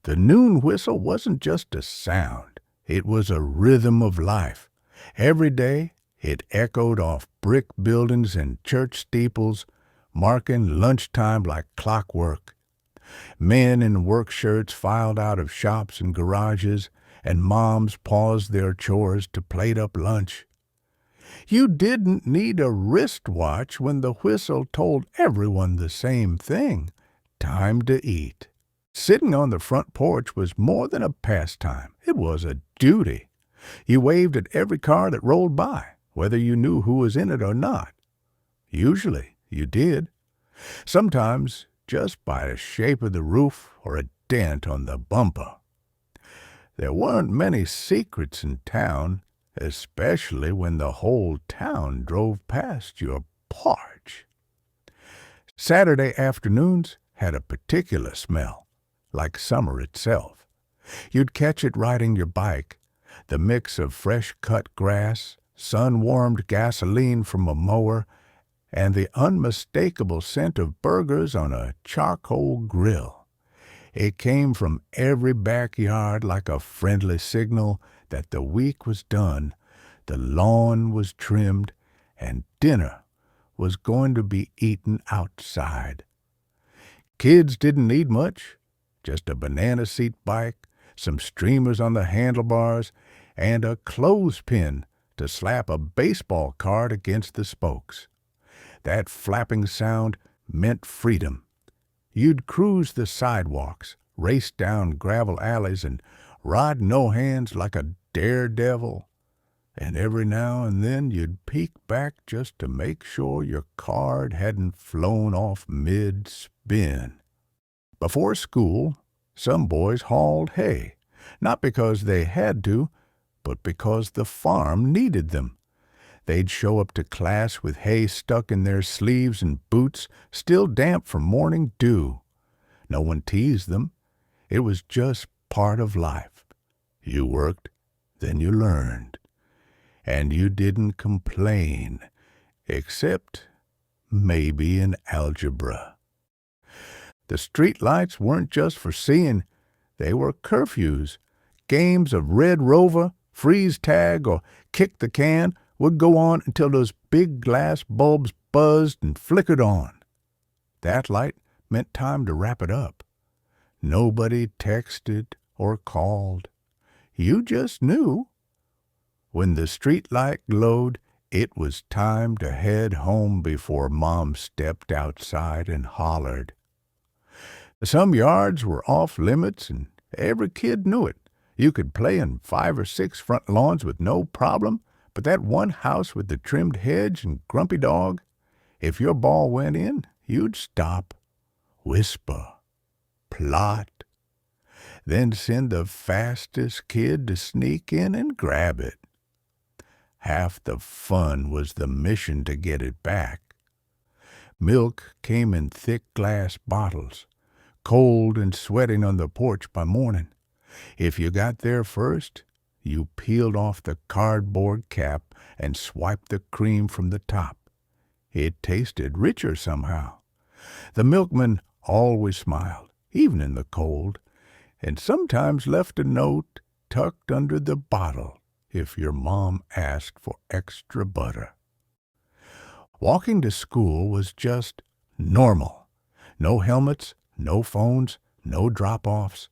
The noon whistle wasn't just a sound. It was a rhythm of life. Every day it echoed off brick buildings and church steeples, marking lunchtime like clockwork. Men in work shirts filed out of shops and garages, and moms paused their chores to plate up lunch. You didn't need a wristwatch when the whistle told everyone the same thing: time to eat. Sitting on the front porch was more than a pastime. It was a duty. You waved at every car that rolled by, whether you knew who was in it or not. Usually you did. Sometimes just by the shape of the roof or a dent on the bumper. There weren't many secrets in town, especially when the whole town drove past your porch. Saturday afternoons had a particular smell, like summer itself. You'd catch it riding your bike, the mix of fresh-cut grass, sun-warmed gasoline from a mower, and the unmistakable scent of burgers on a charcoal grill. It came from every backyard like a friendly signal that the week was done, the lawn was trimmed, and dinner was going to be eaten outside. Kids didn't need much, just a banana seat bike, some streamers on the handlebars, and a clothespin to slap a baseball card against the spokes. That flapping sound meant freedom. You'd cruise the sidewalks, race down gravel alleys, and ride no hands like a daredevil. And every now and then you'd peek back just to make sure your card hadn't flown off mid-spin. Before school, some boys hauled hay, not because they had to, but because the farm needed them. They'd show up to class with hay stuck in their sleeves and boots, still damp from morning dew. No one teased them. It was just part of life. You worked, then you learned. And you didn't complain, except maybe in algebra. The streetlights weren't just for seeing. They were curfews. Games of Red Rover, freeze tag, or kick the can would go on until those big glass bulbs buzzed and flickered on. That light meant time to wrap it up. Nobody texted or called. You just knew. When the street light glowed, it was time to head home before Mom stepped outside and hollered. Some yards were off limits, and every kid knew it. You could play in 5 or 6 front lawns with no problem, but that one house with the trimmed hedge and grumpy dog, if your ball went in, you'd stop, whisper, plot, then send the fastest kid to sneak in and grab it. Half the fun was the mission to get it back. Milk came in thick glass bottles, cold and sweating on the porch by morning. If you got there first, you peeled off the cardboard cap and swiped the cream from the top. It tasted richer somehow. The milkman always smiled, even in the cold, and sometimes left a note tucked under the bottle if your mom asked for extra butter. Walking to school was just normal. No helmets, no phones, no drop-offs.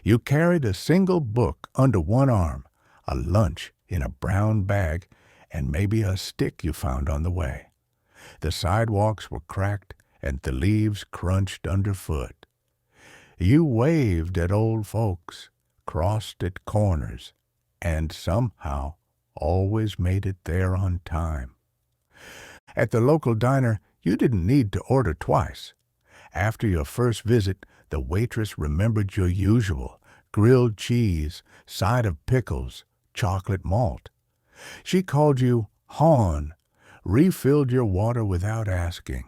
You carried a single book under one arm, a lunch in a brown bag, and maybe a stick you found on the way. The sidewalks were cracked and the leaves crunched underfoot. You waved at old folks, crossed at corners, and somehow always made it there on time. At the local diner, you didn't need to order twice. After your first visit, the waitress remembered your usual: grilled cheese, side of pickles, chocolate malt. She called you Hon, refilled your water without asking,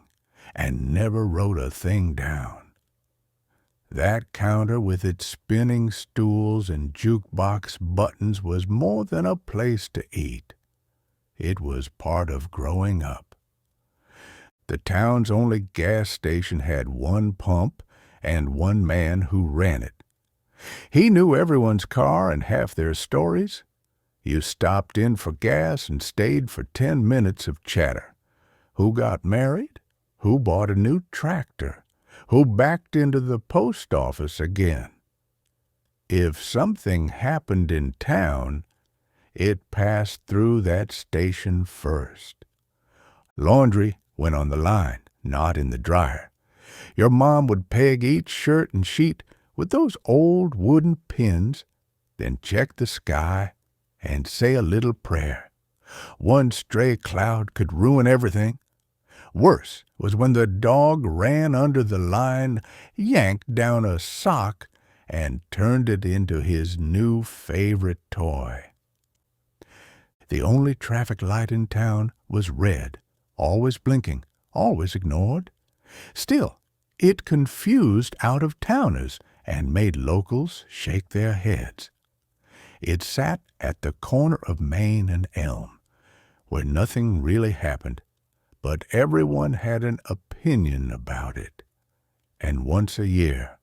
and never wrote a thing down. That counter with its spinning stools and jukebox buttons was more than a place to eat. It was part of growing up. The town's only gas station had one pump and one man who ran it. He knew everyone's car and half their stories. You stopped in for gas and stayed for 10 minutes of chatter. Who got married? Who bought a new tractor? Who backed into the post office again? If something happened in town, it passed through that station first. Laundry went on the line, not in the dryer. Your mom would peg each shirt and sheet with those old wooden pins, then check the sky and say a little prayer. One stray cloud could ruin everything. Worse was when the dog ran under the line, yanked down a sock, and turned it into his new favorite toy. The only traffic light in town was red, always blinking, always ignored. Still, it confused out-of-towners and made locals shake their heads. It sat at the corner of Main and Elm, where nothing really happened, but everyone had an opinion about it. And once a year,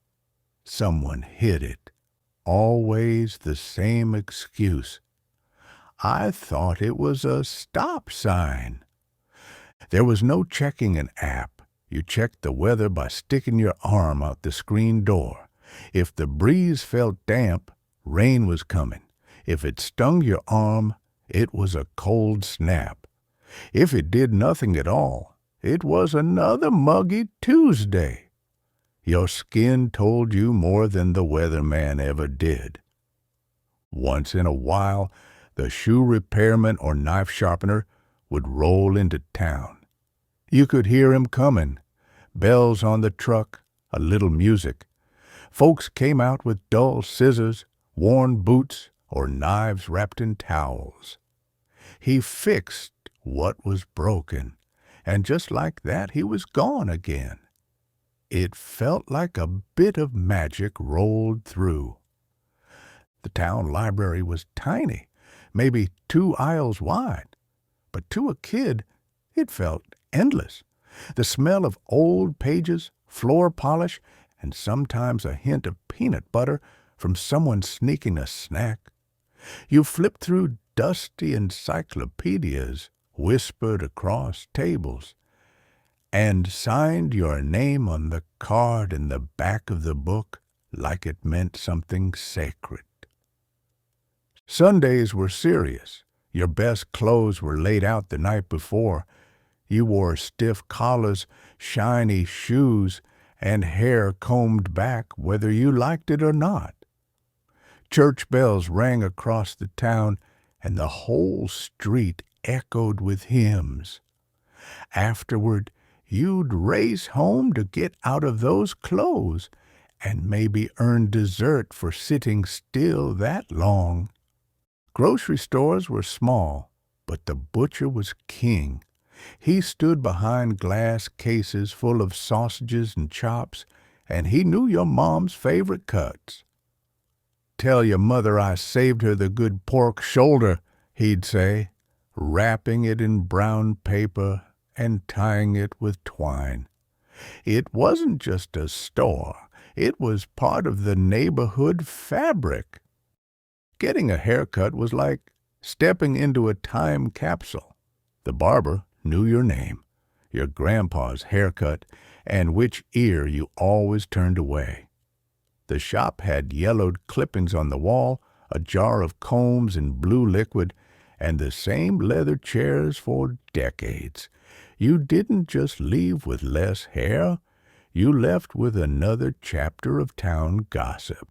someone hit it. Always the same excuse. I thought it was a stop sign. There was no checking an app. You checked the weather by sticking your arm out the screen door. If the breeze felt damp, rain was coming. If it stung your arm, it was a cold snap. If it did nothing at all, it was another muggy Tuesday. Your skin told you more than the weatherman ever did. Once in a while, the shoe repairman or knife sharpener would roll into town. You could hear him coming. Bells on the truck, a little music. Folks came out with dull scissors, worn boots, or knives wrapped in towels. He fixed what was broken, and just like that he was gone again. It felt like a bit of magic rolled through. The town library was tiny, maybe 2 aisles wide, but to a kid it felt endless. The smell of old pages, floor polish, and sometimes a hint of peanut butter from someone sneaking a snack. You flipped through dusty encyclopedias, whispered across tables, and signed your name on the card in the back of the book like it meant something sacred. Sundays were serious. Your best clothes were laid out the night before. You wore stiff collars, shiny shoes, and hair combed back whether you liked it or not. Church bells rang across the town, and the whole street echoed with hymns. Afterward, you'd race home to get out of those clothes and maybe earn dessert for sitting still that long. Grocery stores were small, but the butcher was king. He stood behind glass cases full of sausages and chops, and he knew your mom's favorite cuts. "Tell your mother I saved her the good pork shoulder," he'd say, wrapping it in brown paper and tying it with twine. It wasn't just a store. It was part of the neighborhood fabric. Getting a haircut was like stepping into a time capsule. The barber knew your name, your grandpa's haircut, and which ear you always turned away. The shop had yellowed clippings on the wall, a jar of combs and blue liquid, and the same leather chairs for decades. You didn't just leave with less hair, you left with another chapter of town gossip.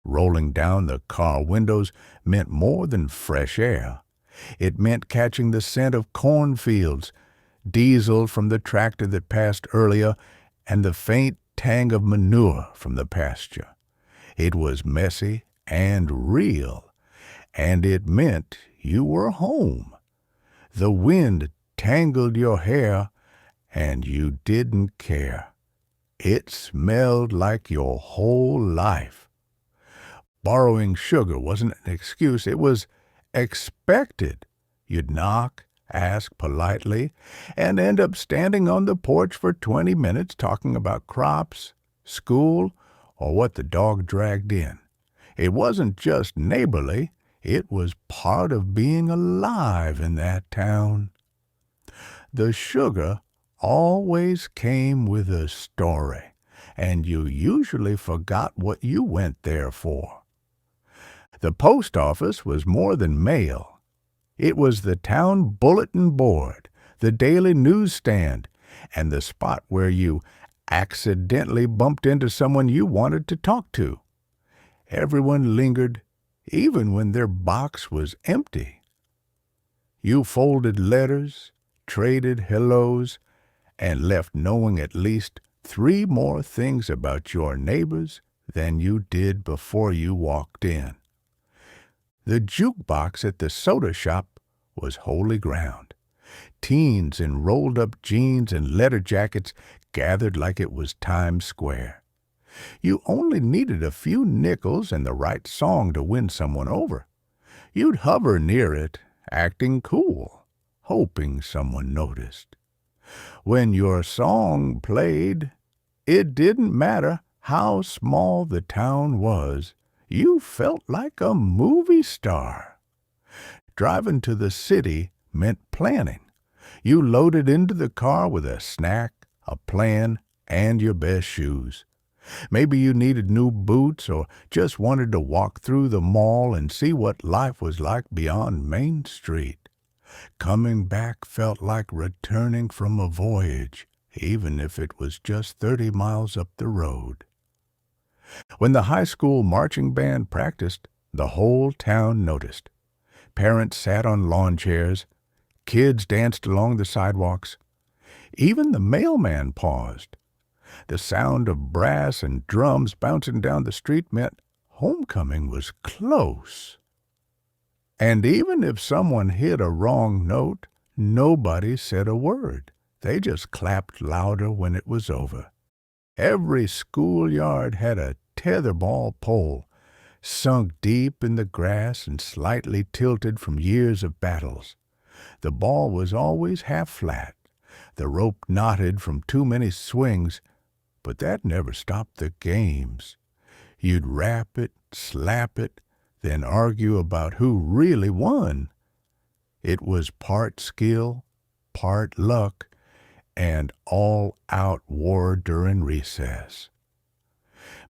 Rolling down the car windows meant more than fresh air. It meant catching the scent of cornfields, diesel from the tractor that passed earlier, and the faint tang of manure from the pasture. It was messy and real, and it meant you were home. The wind tangled your hair, and you didn't care. It smelled like your whole life. Borrowing sugar wasn't an excuse, it was expected. You'd knock, ask politely, and end up standing on the porch for 20 minutes talking about crops, school, or what the dog dragged in. It wasn't just neighborly, it was part of being alive in that town. The sugar always came with a story, and you usually forgot what you went there for. The post office was more than mail. It was the town bulletin board, the daily newsstand, and the spot where you accidentally bumped into someone you wanted to talk to. Everyone lingered, even when their box was empty. You folded letters, traded hellos, and left knowing at least 3 more things about your neighbors than you did before you walked in. The jukebox at the soda shop was holy ground. Teens in rolled-up jeans and leather jackets gathered like it was Times Square. You only needed a few nickels and the right song to win someone over. You'd hover near it, acting cool, hoping someone noticed. When your song played, it didn't matter how small the town was. You felt like a movie star. Driving to the city meant planning. You loaded into the car with a snack, a plan, and your best shoes. Maybe you needed new boots or just wanted to walk through the mall and see what life was like beyond Main Street. Coming back felt like returning from a voyage, even if it was just 30 miles up the road. When the high school marching band practiced, the whole town noticed. Parents sat on lawn chairs. Kids danced along the sidewalks. Even the mailman paused. The sound of brass and drums bouncing down the street meant homecoming was close. And even if someone hit a wrong note, nobody said a word. They just clapped louder when it was over. Every schoolyard had a tetherball pole, sunk deep in the grass and slightly tilted from years of battles. The ball was always half flat, the rope knotted from too many swings, but that never stopped the games. You'd rap it, slap it, then argue about who really won. It was part skill, part luck, and all-out war during recess.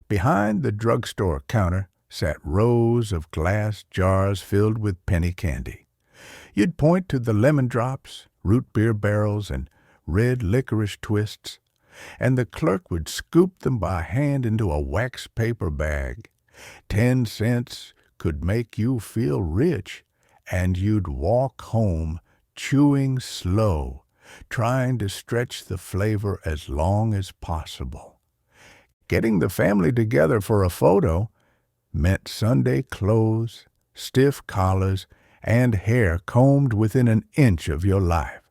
Behind the drugstore counter sat rows of glass jars filled with penny candy. You'd point to the lemon drops, root beer barrels, and red licorice twists, and the clerk would scoop them by hand into a wax paper bag. 10 cents could make you feel rich, and you'd walk home chewing slow, trying to stretch the flavor as long as possible. Getting the family together for a photo meant Sunday clothes, stiff collars, and hair combed within an inch of your life.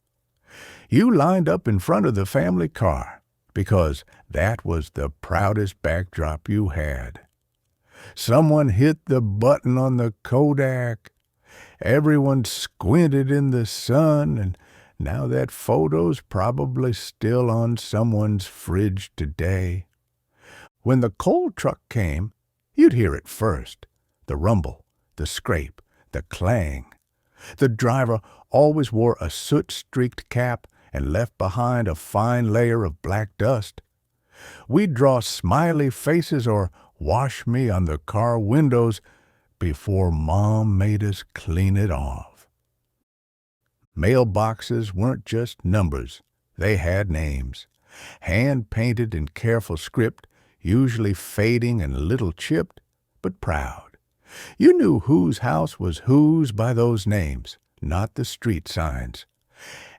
You lined up in front of the family car because that was the proudest backdrop you had. Someone hit the button on the Kodak. Everyone squinted in the sun, and now that photo's probably still on someone's fridge today. When the coal truck came, you'd hear it first. The rumble, the scrape, the clang. The driver always wore a soot-streaked cap and left behind a fine layer of black dust. We'd draw smiley faces or wash me on the car windows before Mom made us clean it off. Mailboxes weren't just numbers. They had names. Hand-painted in careful script, usually fading and a little chipped, but proud. You knew whose house was whose by those names, not the street signs.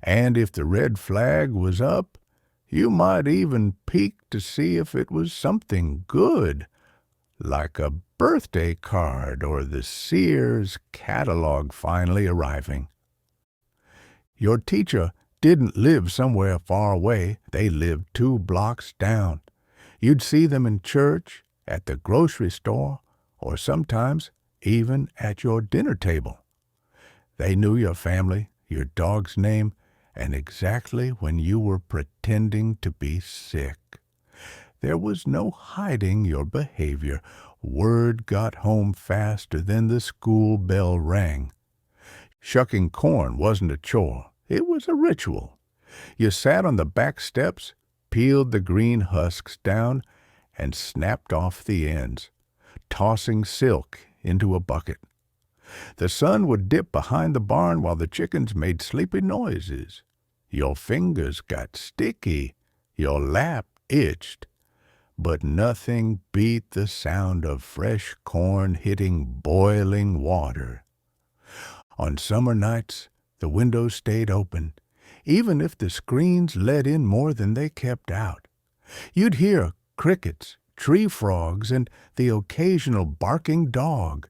And if the red flag was up, you might even peek to see if it was something good, like a birthday card or the Sears catalog finally arriving. Your teacher didn't live somewhere far away. They lived 2 blocks down. You'd see them in church, at the grocery store, or sometimes even at your dinner table. They knew your family, your dog's name, and exactly when you were pretending to be sick. There was no hiding your behavior. Word got home faster than the school bell rang. Shucking corn wasn't a chore. It was a ritual. You sat on the back steps, peeled the green husks down, and snapped off the ends, tossing silk into a bucket. The sun would dip behind the barn while the chickens made sleepy noises. Your fingers got sticky. Your lap itched. But nothing beat the sound of fresh corn hitting boiling water. On summer nights, the windows stayed open, even if the screens let in more than they kept out. You'd hear crickets, tree frogs, and the occasional barking dog.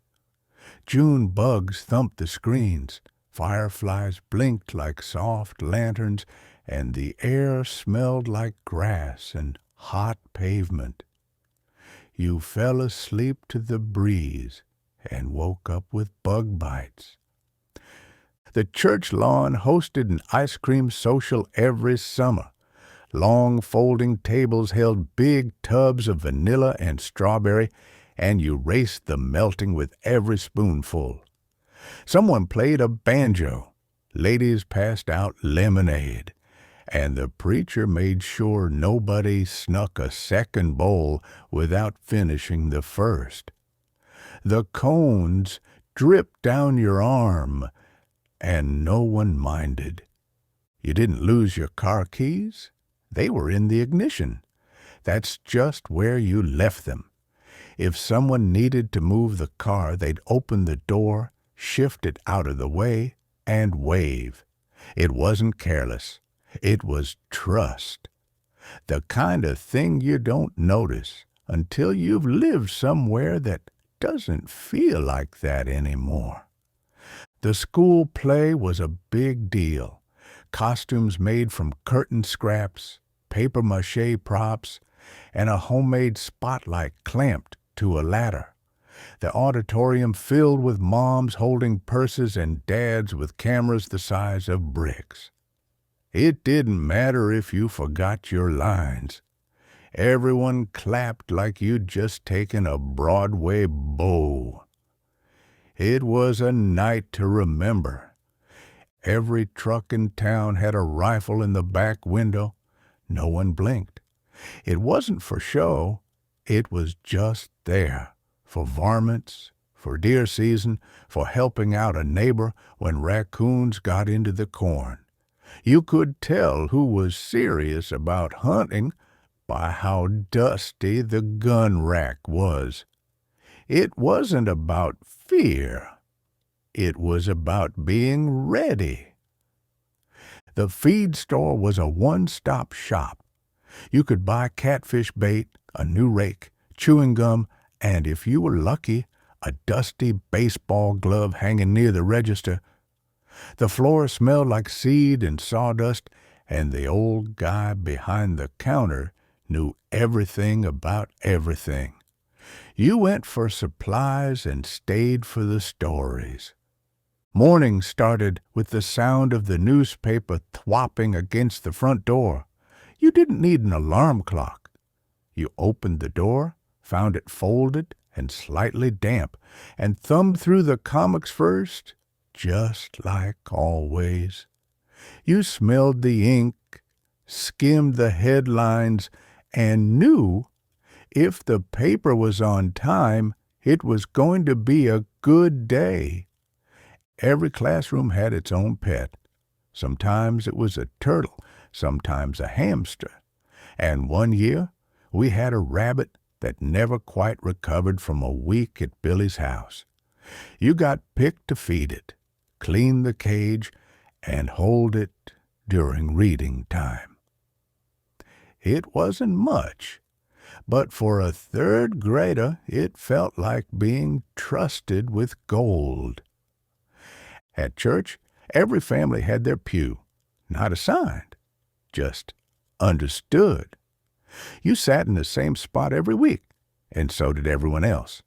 June bugs thumped the screens, fireflies blinked like soft lanterns, and the air smelled like grass and hot pavement. You fell asleep to the breeze and woke up with bug bites. The church lawn hosted an ice cream social every summer. Long folding tables held big tubs of vanilla and strawberry, and you raced the melting with every spoonful. Someone played a banjo. Ladies passed out lemonade. And the preacher made sure nobody snuck a second bowl without finishing the first. The cones dripped down your arm, and no one minded. You didn't lose your car keys. They were in the ignition. That's just where you left them. If someone needed to move the car, they'd open the door, shift it out of the way, and wave. It wasn't careless. It was trust. The kind of thing you don't notice until you've lived somewhere that doesn't feel like that anymore. The school play was a big deal. Costumes made from curtain scraps, papier-mâché props, and a homemade spotlight clamped to a ladder. The auditorium filled with moms holding purses and dads with cameras the size of bricks. It didn't matter if you forgot your lines. Everyone clapped like you'd just taken a Broadway bow. It was a night to remember. Every truck in town had a rifle in the back window. No one blinked. It wasn't for show. It was just there, for varmints, for deer season, for helping out a neighbor when raccoons got into the corn. You could tell who was serious about hunting by how dusty the gun rack was. It wasn't about fear. It was about being ready. The feed store was a one-stop shop. You could buy catfish bait, a new rake, chewing gum, and if you were lucky, a dusty baseball glove hanging near the register. The floor smelled like seed and sawdust, and the old guy behind the counter knew everything about everything. You went for supplies and stayed for the stories. Morning started with the sound of the newspaper thwopping against the front door. You didn't need an alarm clock. You opened the door, found it folded and slightly damp, and thumbed through the comics first, just like always. You smelled the ink, skimmed the headlines, and knew if the paper was on time, it was going to be a good day. Every classroom had its own pet. Sometimes it was a turtle, sometimes a hamster. And one year, we had a rabbit that never quite recovered from a week at Billy's house. You got picked to feed it, clean the cage, and hold it during reading time. It wasn't much, but for a third grader it felt like being trusted with gold. At church, every family had their pew, not assigned, just understood. You sat in the same spot every week, and so did everyone else.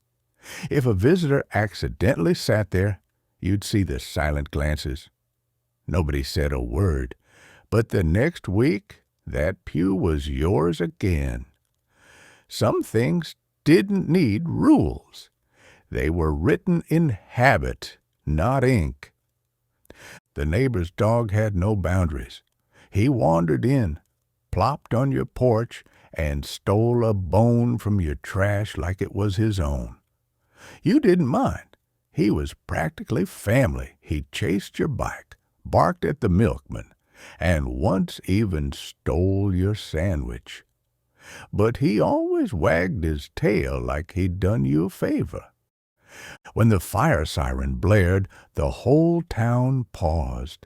If a visitor accidentally sat there, you'd see the silent glances. Nobody said a word, but the next week, that pew was yours again. Some things didn't need rules. They were written in habit, not ink. The neighbor's dog had no boundaries. He wandered in, plopped on your porch, and stole a bone from your trash like it was his own. You didn't mind. He was practically family. He chased your bike, barked at the milkman, and once even stole your sandwich. But he always wagged his tail like he'd done you a favor. When the fire siren blared, the whole town paused.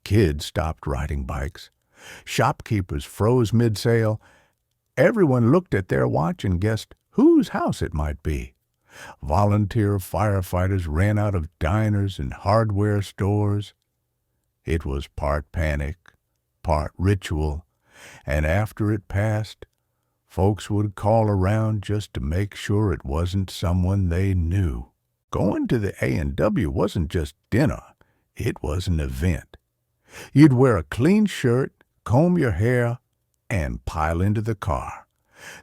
Kids stopped riding bikes. Shopkeepers froze mid-sale. Everyone looked at their watch and guessed whose house it might be. Volunteer firefighters ran out of diners and hardware stores. It was part panic, part ritual, and after it passed, folks would call around just to make sure it wasn't someone they knew. Going to the A&W wasn't just dinner, it was an event. You'd wear a clean shirt, comb your hair, and pile into the car.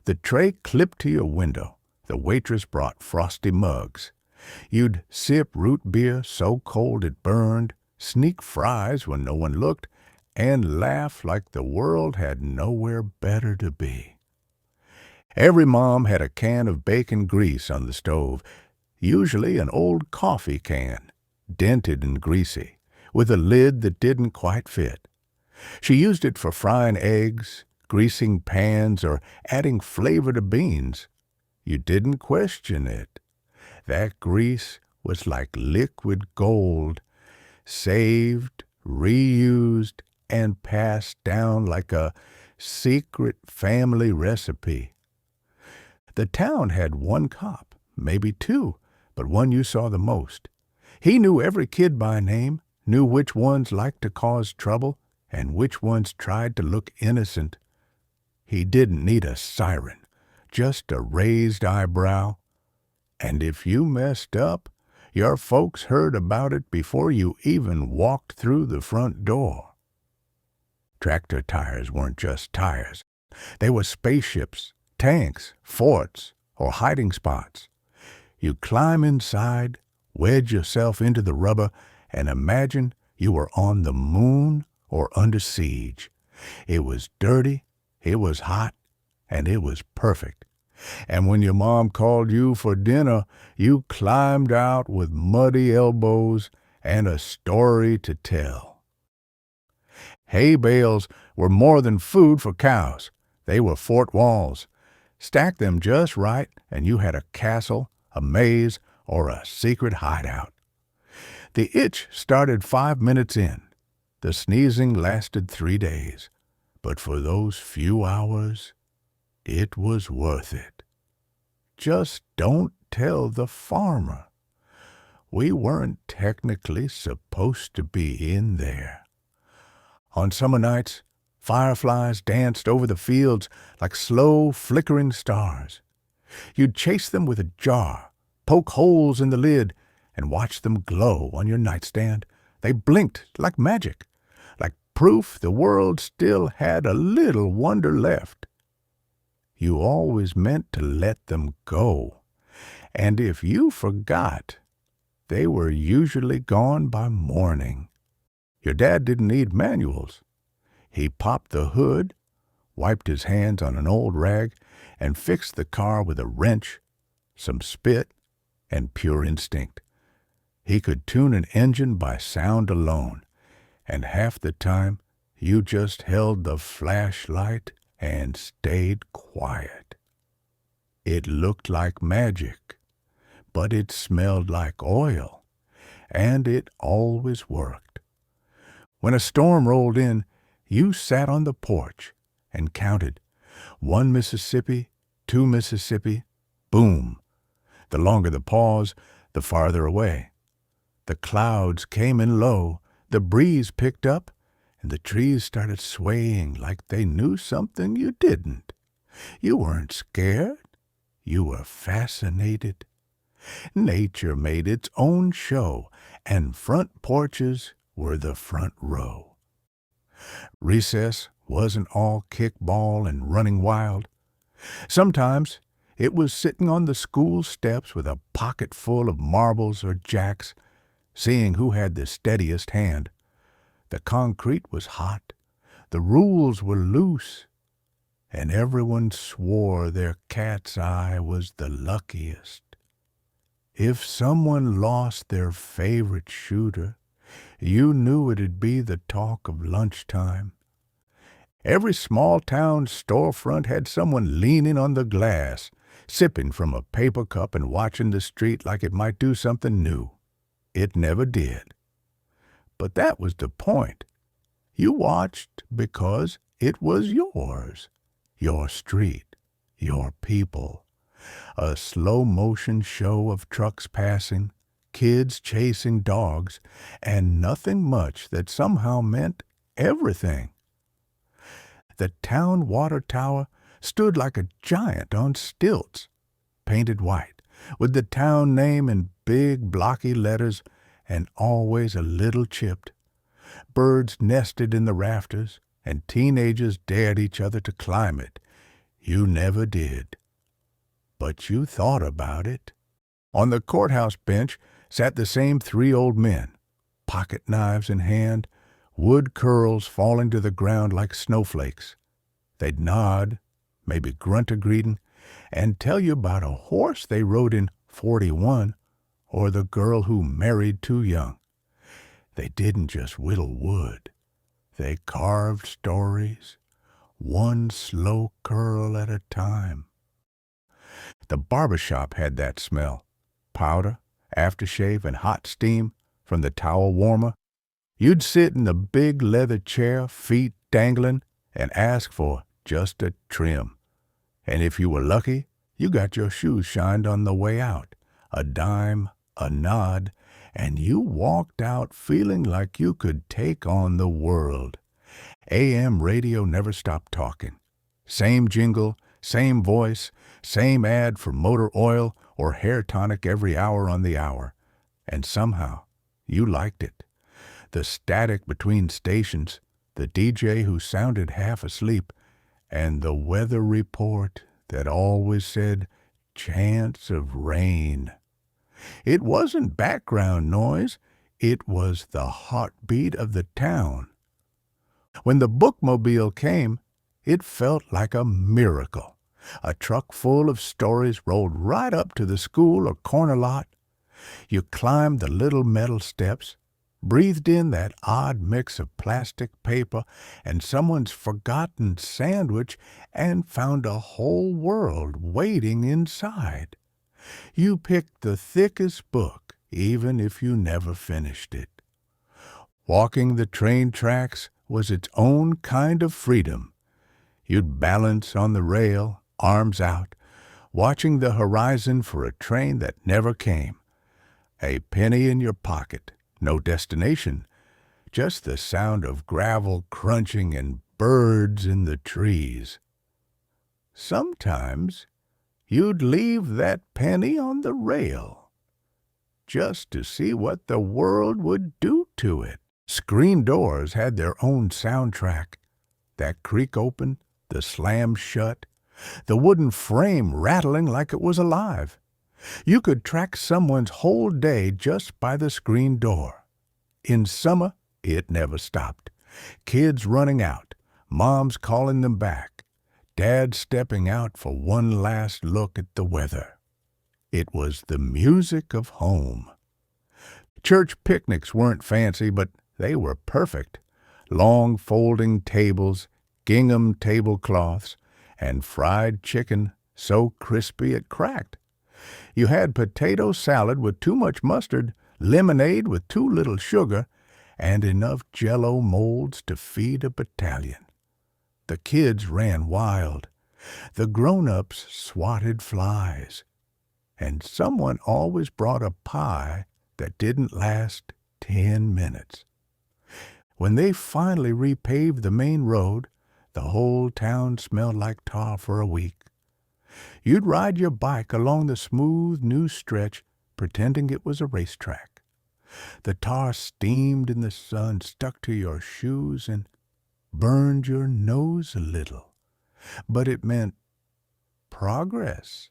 The tray clipped to your window. The waitress brought frosty mugs. You'd sip root beer so cold it burned, sneak fries when no one looked, and laugh like the world had nowhere better to be. Every mom had a can of bacon grease on the stove, usually an old coffee can, dented and greasy, with a lid that didn't quite fit. She used it for frying eggs, greasing pans, or adding flavor to beans. You didn't question it. That grease was like liquid gold, saved, reused, and passed down like a secret family recipe. The town had one cop, maybe two, but one you saw the most. He knew every kid by name, knew which ones liked to cause trouble, and which ones tried to look innocent. He didn't need a siren, just a raised eyebrow. And if you messed up, your folks heard about it before you even walked through the front door. Tractor tires weren't just tires. They were spaceships, tanks, forts, or hiding spots. You climb inside, wedge yourself into the rubber, and imagine you were on the moon or under siege. It was dirty, it was hot, and it was perfect. And when your mom called you for dinner, you climbed out with muddy elbows and a story to tell. Hay bales were more than food for cows. They were fort walls. Stack them just right, and you had a castle, a maze, or a secret hideout. The itch started 5 minutes in. The sneezing lasted 3 days. But for those few hours, it was worth it. Just don't tell the farmer. We weren't technically supposed to be in there. On summer nights, fireflies danced over the fields like slow, flickering stars. You'd chase them with a jar, poke holes in the lid, and watch them glow on your nightstand. They blinked like magic, like proof the world still had a little wonder left. You always meant to let them go, and if you forgot, they were usually gone by morning. Your dad didn't need manuals. He popped the hood, wiped his hands on an old rag, and fixed the car with a wrench, some spit, and pure instinct. He could tune an engine by sound alone, and half the time you just held the flashlight and stayed quiet. It looked like magic, but it smelled like oil, and it always worked. When a storm rolled in, you sat on the porch and counted. 1 Mississippi, 2 Mississippi, boom. The longer the pause, the farther away. The clouds came in low, the breeze picked up, and the trees started swaying like they knew something you didn't. You weren't scared. You were fascinated. Nature made its own show, and front porches were the front row. Recess wasn't all kickball and running wild. Sometimes it was sitting on the school steps with a pocket full of marbles or jacks, seeing who had the steadiest hand. The concrete was hot, the rules were loose, and everyone swore their cat's eye was the luckiest. If someone lost their favorite shooter, you knew it'd be the talk of lunchtime. Every small-town storefront had someone leaning on the glass, sipping from a paper cup and watching the street like it might do something new. It never did. But that was the point. You watched because it was yours, your street, your people. A slow-motion show of trucks passing, kids chasing dogs, and nothing much that somehow meant everything. The town water tower stood like a giant on stilts, painted white, with the town name in big blocky letters and always a little chipped. Birds nested in the rafters, and teenagers dared each other to climb it. You never did. But you thought about it. On the courthouse bench sat the same three old men, pocket knives in hand, wood curls falling to the ground like snowflakes. They'd nod, maybe grunt a greeting, and tell you about a horse they rode in '41 or the girl who married too young. They didn't just whittle wood. They carved stories, one slow curl at a time. The barber shop had that smell. Powder, aftershave, and hot steam from the towel warmer. You'd sit in the big leather chair, feet dangling, and ask for just a trim. And if you were lucky, you got your shoes shined on the way out. A dime, a nod, and you walked out feeling like you could take on the world. AM radio never stopped talking. Same jingle, same voice, same ad for motor oil or hair tonic every hour on the hour. And somehow, you liked it. The static between stations, the DJ who sounded half asleep, and the weather report that always said, chance of rain. It wasn't background noise. It was the heartbeat of the town. When the Bookmobile came, it felt like a miracle. A truck full of stories rolled right up to the school or corner lot. You climbed the little metal steps, breathed in that odd mix of plastic paper and someone's forgotten sandwich, and found a whole world waiting inside. You picked the thickest book, even if you never finished it. Walking the train tracks was its own kind of freedom. You'd balance on the rail, arms out, watching the horizon for a train that never came. A penny in your pocket, no destination, just the sound of gravel crunching and birds in the trees. Sometimes you'd leave that penny on the rail, just to see what the world would do to it. Screen doors had their own soundtrack. That creak open, the slam shut, the wooden frame rattling like it was alive. You could track someone's whole day just by the screen door. In summer, it never stopped. Kids running out, moms calling them back, dad stepping out for one last look at the weather. It was the music of home. Church picnics weren't fancy, but they were perfect. Long folding tables, gingham tablecloths, and fried chicken so crispy it cracked. You had potato salad with too much mustard, lemonade with too little sugar, and enough Jell-O molds to feed a battalion. The kids ran wild. The grown-ups swatted flies. And someone always brought a pie that didn't last 10 minutes. When they finally repaved the main road, the whole town smelled like tar for a week. You'd ride your bike along the smooth new stretch, pretending it was a racetrack. The tar steamed in the sun, stuck to your shoes, and burned your nose a little. But it meant progress.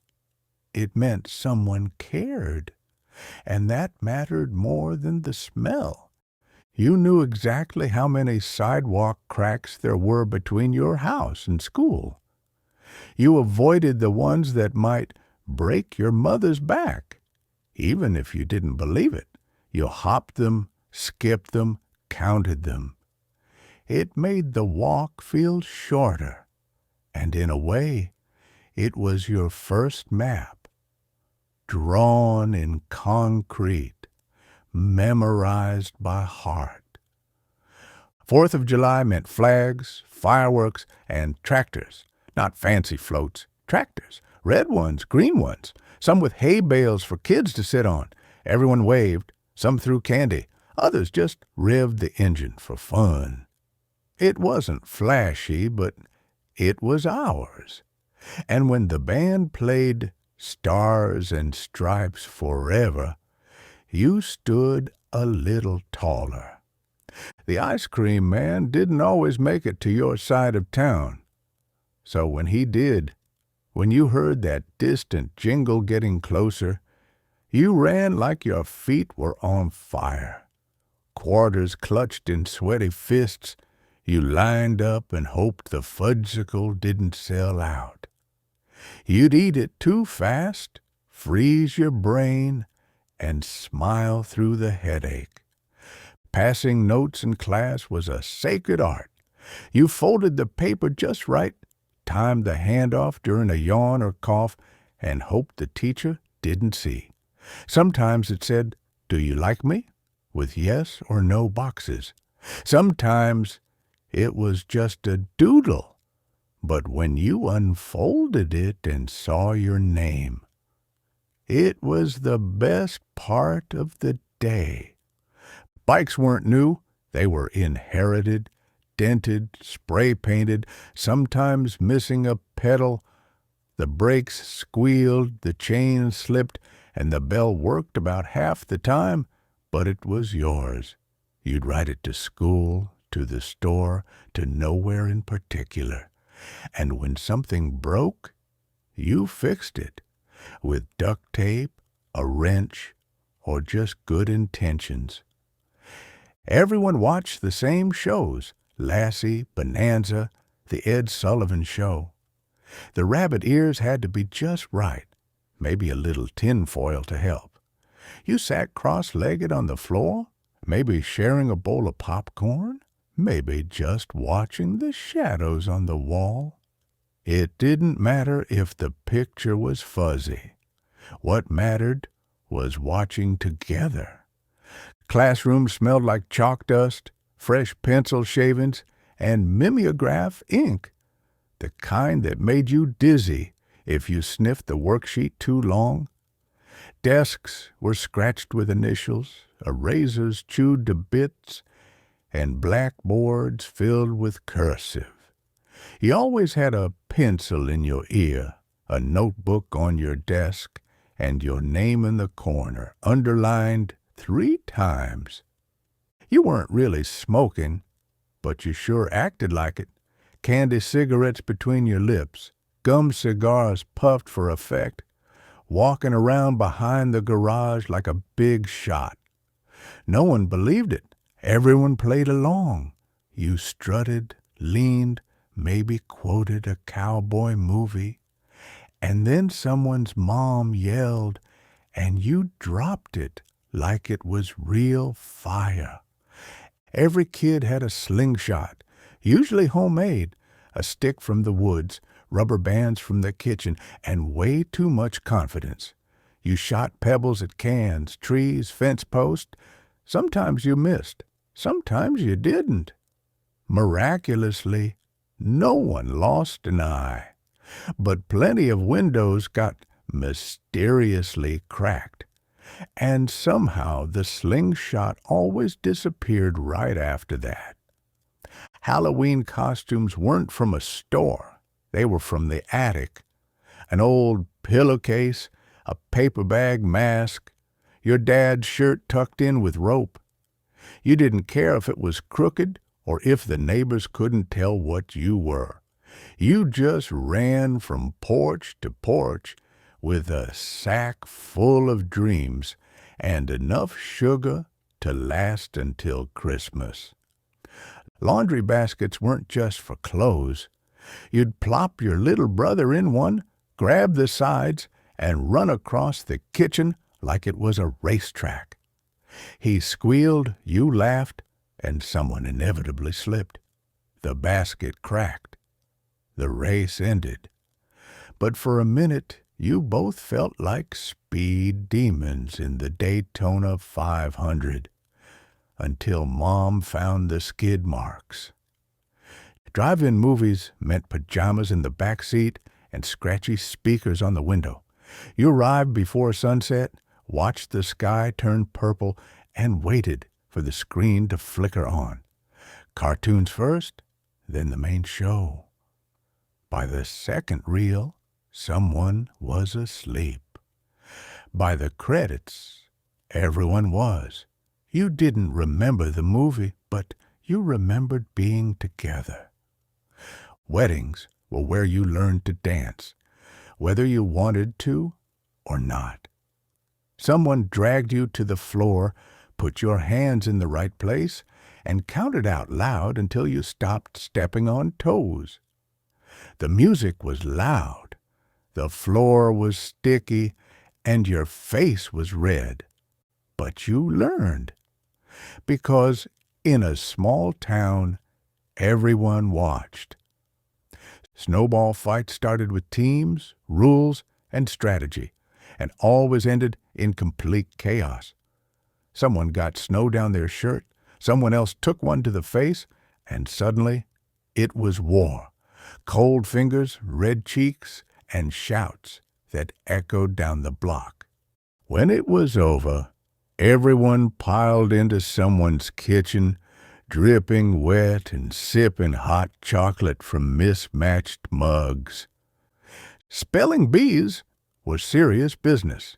It meant someone cared, and that mattered more than the smell. You knew exactly how many sidewalk cracks there were between your house and school. You avoided the ones that might break your mother's back. Even if you didn't believe it, you hopped them, skipped them, counted them. It made the walk feel shorter, and in a way, it was your first map, drawn in concrete, memorized by heart. 4th of July meant flags, fireworks, and tractors. Not fancy floats, tractors. Red ones, green ones, some with hay bales for kids to sit on. Everyone waved, some threw candy, others just revved the engine for fun. It wasn't flashy, but it was ours. And when the band played Stars and Stripes Forever, you stood a little taller. The ice cream man didn't always make it to your side of town. So when he did, when you heard that distant jingle getting closer, you ran like your feet were on fire. Quarters clutched in sweaty fists, you lined up and hoped the fudgsicle didn't sell out. You'd eat it too fast, freeze your brain, and smile through the headache. Passing notes in class was a sacred art. You folded the paper just right, timed the handoff during a yawn or cough, and hoped the teacher didn't see. Sometimes it said, "Do you like me?" with yes or no boxes. Sometimes it was just a doodle, but when you unfolded it and saw your name, it was the best part of the day. Bikes weren't new, they were inherited, dented, spray-painted, sometimes missing a pedal. The brakes squealed, the chain slipped, and the bell worked about half the time, but it was yours. You'd ride it to school, to the store, to nowhere in particular. And when something broke, you fixed it with duct tape, a wrench, or just good intentions. Everyone watched the same shows, Lassie, Bonanza, the Ed Sullivan Show. The rabbit ears had to be just right, maybe a little tinfoil to help. You sat cross-legged on the floor, maybe sharing a bowl of popcorn, maybe just watching the shadows on the wall. It didn't matter if the picture was fuzzy. What mattered was watching together. Classrooms smelled like chalk dust, fresh pencil shavings, and mimeograph ink, the kind that made you dizzy if you sniffed the worksheet too long. Desks were scratched with initials, erasers chewed to bits, and blackboards filled with cursive. You always had a pencil in your ear, a notebook on your desk, and your name in the corner, underlined 3 times. You weren't really smoking, but you sure acted like it. Candy cigarettes between your lips, gum cigars puffed for effect, walking around behind the garage like a big shot. No one believed it. Everyone played along. You strutted, leaned, maybe quoted a cowboy movie. And then someone's mom yelled, and you dropped it like it was real fire. Every kid had a slingshot, usually homemade, a stick from the woods, rubber bands from the kitchen, and way too much confidence. You shot pebbles at cans, trees, fence posts. Sometimes you missed. Sometimes you didn't. Miraculously, no one lost an eye. But plenty of windows got mysteriously cracked. And somehow the slingshot always disappeared right after that. Halloween costumes weren't from a store. They were from the attic. An old pillowcase, a paper bag mask, your dad's shirt tucked in with rope. You didn't care if it was crooked or if the neighbors couldn't tell what you were. You just ran from porch to porch with a sack full of dreams and enough sugar to last until Christmas. Laundry baskets weren't just for clothes. You'd plop your little brother in one, grab the sides, and run across the kitchen like it was a racetrack. He squealed, you laughed, and someone inevitably slipped. The basket cracked. The race ended. But for a minute, you both felt like speed demons in the Daytona 500, until Mom found the skid marks. Drive-in movies meant pajamas in the back seat and scratchy speakers on the window. You arrived before sunset, watched the sky turn purple, and waited for the screen to flicker on. Cartoons first, then the main show. By the second reel, someone was asleep. By the credits, everyone was. You didn't remember the movie, but you remembered being together. Weddings were where you learned to dance, whether you wanted to or not. Someone dragged you to the floor, put your hands in the right place, and counted out loud until you stopped stepping on toes. The music was loud, the floor was sticky, and your face was red. But you learned. Because in a small town, everyone watched. Snowball fights started with teams, rules, and strategy, and always ended in complete chaos. Someone got snow down their shirt, someone else took one to the face, and suddenly it was war. Cold fingers, red cheeks, and shouts that echoed down the block. When it was over, everyone piled into someone's kitchen, dripping wet and sipping hot chocolate from mismatched mugs. Spelling bees was serious business.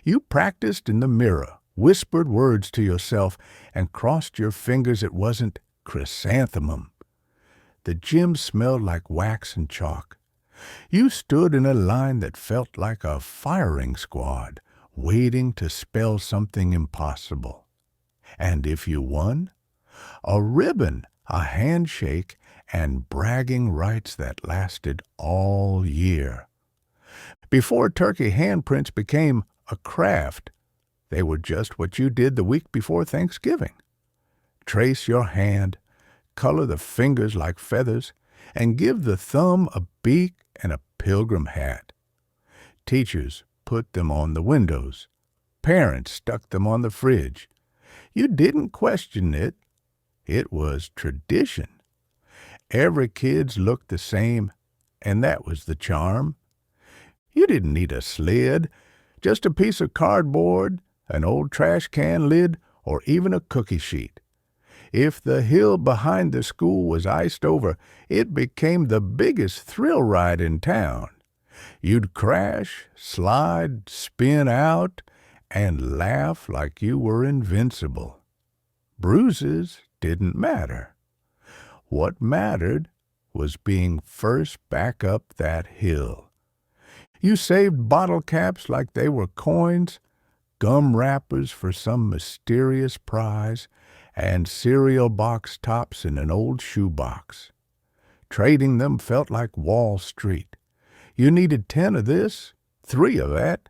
You practiced in the mirror, whispered words to yourself, and crossed your fingers it wasn't chrysanthemum. The gym smelled like wax and chalk. You stood in a line that felt like a firing squad, waiting to spell something impossible. And if you won, a ribbon, a handshake, and bragging rights that lasted all year. Before turkey handprints became a craft, they were just what you did the week before Thanksgiving. Trace your hand, color the fingers like feathers, and give the thumb a beak and a pilgrim hat. Teachers put them on the windows. Parents stuck them on the fridge. You didn't question it. It was tradition. Every kid's looked the same, and that was the charm. You didn't need a sled, just a piece of cardboard, an old trash can lid, or even a cookie sheet. If the hill behind the school was iced over, it became the biggest thrill ride in town. You'd crash, slide, spin out, and laugh like you were invincible. Bruises didn't matter. What mattered was being first back up that hill. You saved bottle caps like they were coins, gum wrappers for some mysterious prize, and cereal box tops in an old shoebox. Trading them felt like Wall Street. You needed 10 of this, 3 of that,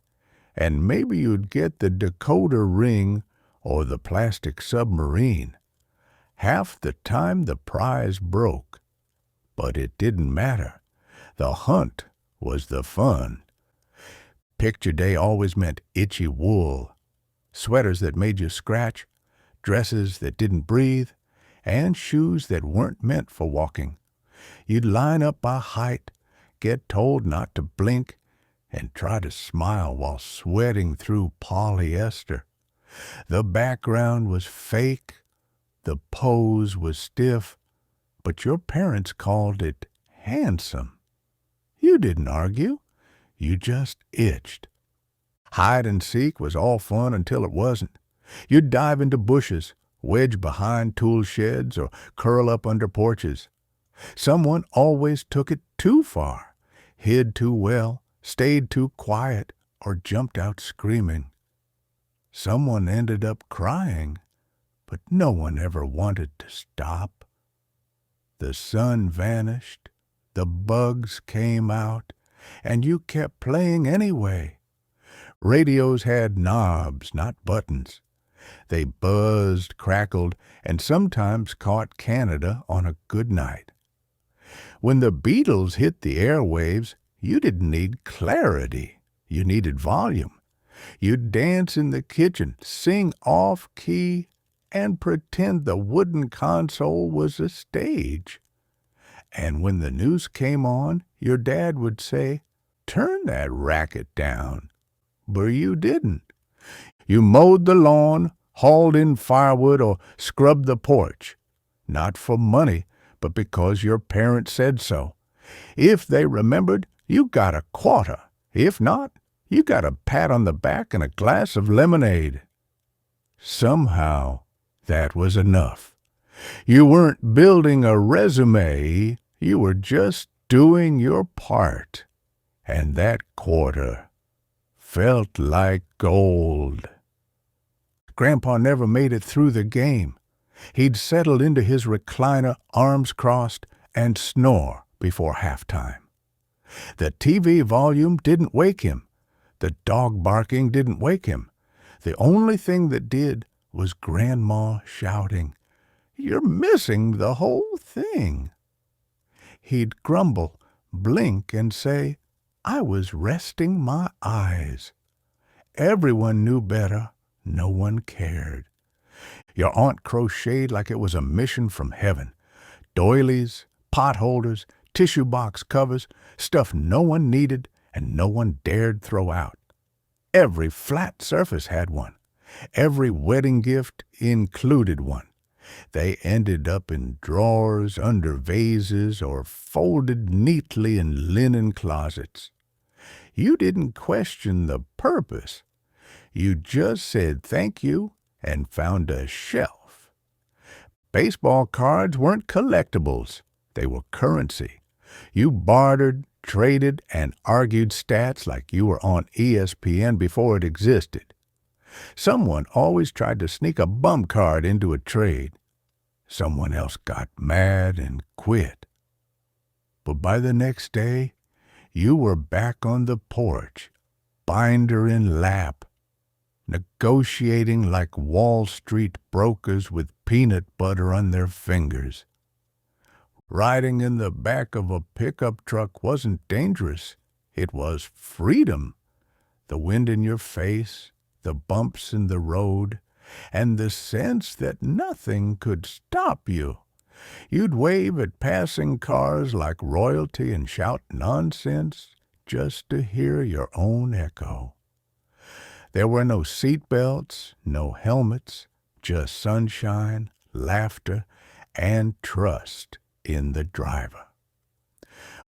and maybe you'd get the decoder ring or the plastic submarine. Half the time the prize broke. But it didn't matter. The hunt was the fun. Picture day always meant itchy wool, sweaters that made you scratch, dresses that didn't breathe, and shoes that weren't meant for walking. You'd line up by height, get told not to blink, and try to smile while sweating through polyester. The background was fake, the pose was stiff, but your parents called it handsome. You didn't argue, you just itched. Hide and seek was all fun until it wasn't. You'd dive into bushes, wedge behind tool sheds, or curl up under porches. Someone always took it too far, hid too well, stayed too quiet, or jumped out screaming. Someone ended up crying, but no one ever wanted to stop. The sun vanished, the bugs came out, and you kept playing anyway. Radios had knobs, not buttons. They buzzed, crackled, and sometimes caught Canada on a good night. When the Beatles hit the airwaves, you didn't need clarity. You needed volume. You'd dance in the kitchen, sing off-key, and pretend the wooden console was a stage. And when the news came on, your dad would say, "Turn that racket down." But you didn't. You mowed the lawn, hauled in firewood, or scrubbed the porch. Not for money, but because your parents said so. If they remembered, you got a quarter. If not, you got a pat on the back and a glass of lemonade. Somehow, that was enough. You weren't building a resume, you were just doing your part. And that quarter felt like gold. Grandpa never made it through the game. He'd settle into his recliner, arms crossed, and snore before halftime. The TV volume didn't wake him. The dog barking didn't wake him. The only thing that did was Grandma shouting, "You're missing the whole thing." He'd grumble, blink, and say, "I was resting my eyes." Everyone knew better. No one cared. Your aunt crocheted like it was a mission from heaven. Doilies, pot holders, tissue box covers, stuff no one needed and no one dared throw out. Every flat surface had one. Every wedding gift included one. They ended up in drawers, under vases, or folded neatly in linen closets. You didn't question the purpose. You just said thank you and found a shelf. Baseball cards weren't collectibles. They were currency. You bartered, traded, and argued stats like you were on ESPN before it existed. Someone always tried to sneak a bum card into a trade. Someone else got mad and quit. But by the next day, you were back on the porch, binder in lap, negotiating like Wall Street brokers with peanut butter on their fingers. Riding in the back of a pickup truck wasn't dangerous. It was freedom. The wind in your face, the bumps in the road, and the sense that nothing could stop you. You'd wave at passing cars like royalty and shout nonsense just to hear your own echo. There were no seat belts, no helmets, just sunshine, laughter, and trust in the driver.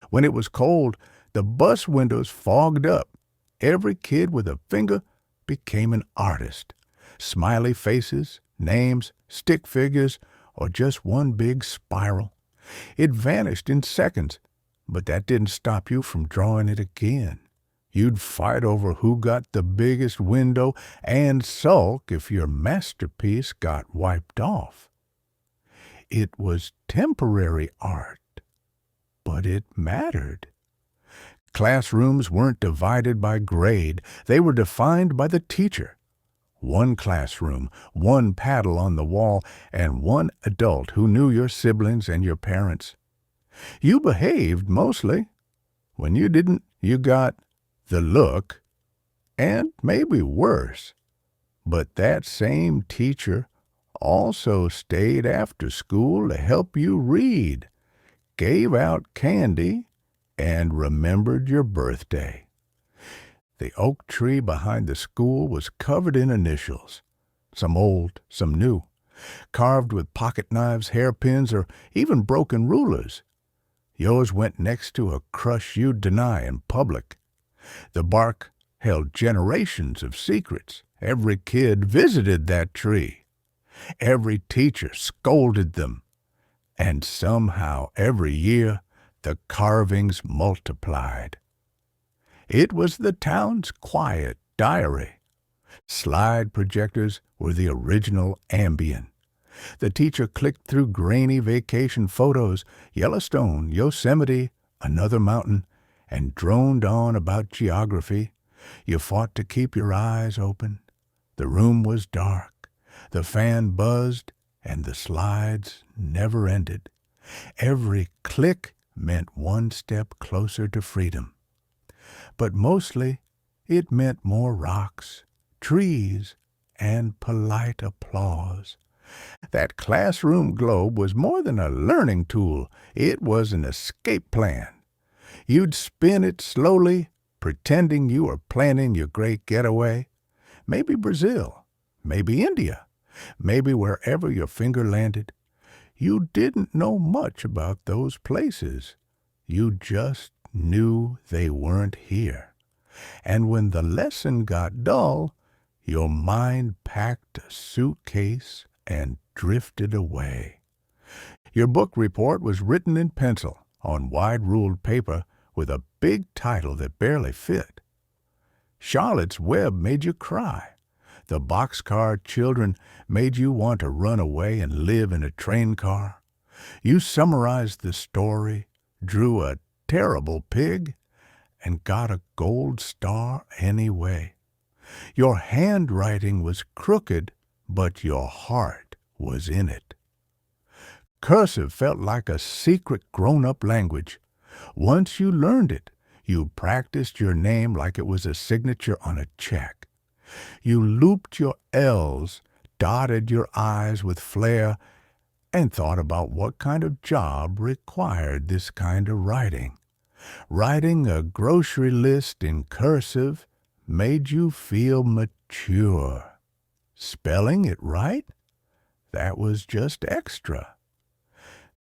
When it was cold, the bus windows fogged up. Every kid with a finger became an artist. Smiley faces, names, stick figures, or just one big spiral. It vanished in seconds, but that didn't stop you from drawing it again. You'd fight over who got the biggest window and sulk if your masterpiece got wiped off. It was temporary art, but it mattered. Classrooms weren't divided by grade. They were defined by the teacher. One classroom, one paddle on the wall, and one adult who knew your siblings and your parents. You behaved, mostly. When you didn't, you got the look, and maybe worse. But that same teacher also stayed after school to help you read, gave out candy, and remembered your birthday. The oak tree behind the school was covered in initials, some old, some new, carved with pocket knives, hairpins, or even broken rulers. Yours went next to a crush you'd deny in public. The bark held generations of secrets. Every kid visited that tree. Every teacher scolded them. And somehow every year the carvings multiplied. It was the town's quiet diary. Slide projectors were the original Ambien. The teacher clicked through grainy vacation photos, Yellowstone, Yosemite, another mountain, and droned on about geography. You fought to keep your eyes open. The room was dark. The fan buzzed, and the slides never ended. Every click meant one step closer to freedom. But mostly, it meant more rocks, trees, and polite applause. That classroom globe was more than a learning tool. It was an escape plan. You'd spin it slowly, pretending you were planning your great getaway. Maybe Brazil, maybe India, maybe wherever your finger landed. You didn't know much about those places. You just knew they weren't here. And when the lesson got dull, your mind packed a suitcase and drifted away. Your book report was written in pencil on wide-ruled paper with a big title that barely fit. Charlotte's Web made you cry. The boxcar children made you want to run away and live in a train car. You summarized the story, drew a terrible pig, and got a gold star anyway. Your handwriting was crooked, but your heart was in it. Cursive felt like a secret grown-up language. Once you learned it, you practiced your name like it was a signature on a check. You looped your L's, dotted your I's with flair, and thought about what kind of job required this kind of writing. Writing a grocery list in cursive made you feel mature. Spelling it right? That was just extra.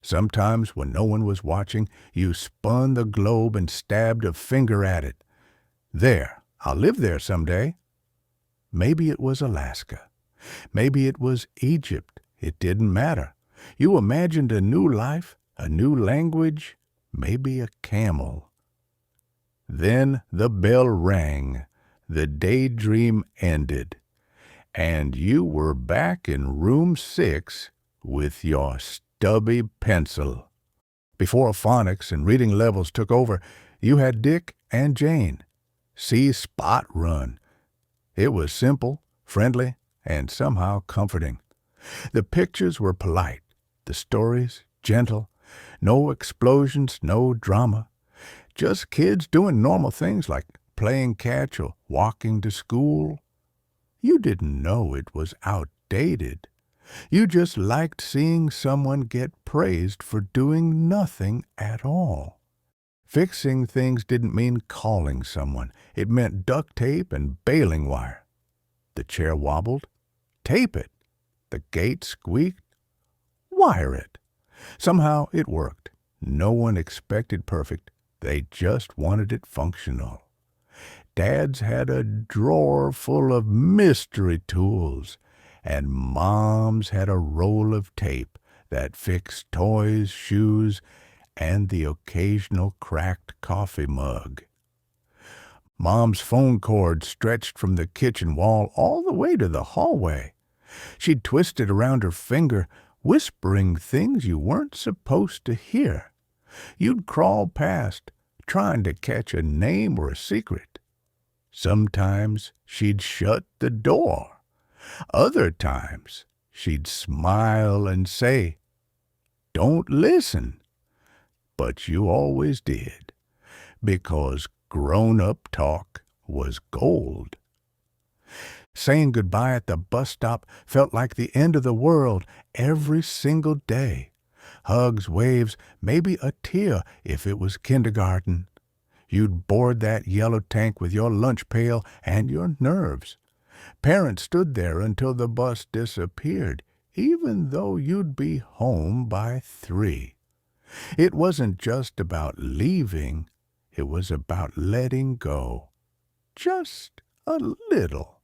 Sometimes when no one was watching, you spun the globe and stabbed a finger at it. There, I'll live there someday. Maybe it was Alaska. Maybe it was Egypt. It didn't matter. You imagined a new life, a new language, maybe a camel. Then the bell rang. The daydream ended. And you were back in room 6 with your stubby pencil. Before phonics and reading levels took over, you had Dick and Jane. See Spot run. It was simple, friendly, and somehow comforting. The pictures were polite, the stories gentle, no explosions, no drama. Just kids doing normal things like playing catch or walking to school. You didn't know it was outdated. You just liked seeing someone get praised for doing nothing at all. Fixing things didn't mean calling someone. It meant duct tape and baling wire. The chair wobbled. Tape it. The gate squeaked. Wire it. Somehow it worked. No one expected perfect. They just wanted it functional. Dads had a drawer full of mystery tools, and Moms had a roll of tape that fixed toys, shoes, and the occasional cracked coffee mug. Mom's phone cord stretched from the kitchen wall all the way to the hallway. She'd twist it around her finger, whispering things you weren't supposed to hear. You'd crawl past, trying to catch a name or a secret. Sometimes she'd shut the door. Other times she'd smile and say, "Don't listen." But you always did, because grown-up talk was gold. Saying goodbye at the bus stop felt like the end of the world every single day. Hugs, waves, maybe a tear if it was kindergarten. You'd board that yellow tank with your lunch pail and your nerves. Parents stood there until the bus disappeared, even though you'd be home by 3. It wasn't just about leaving, it was about letting go. Just a little.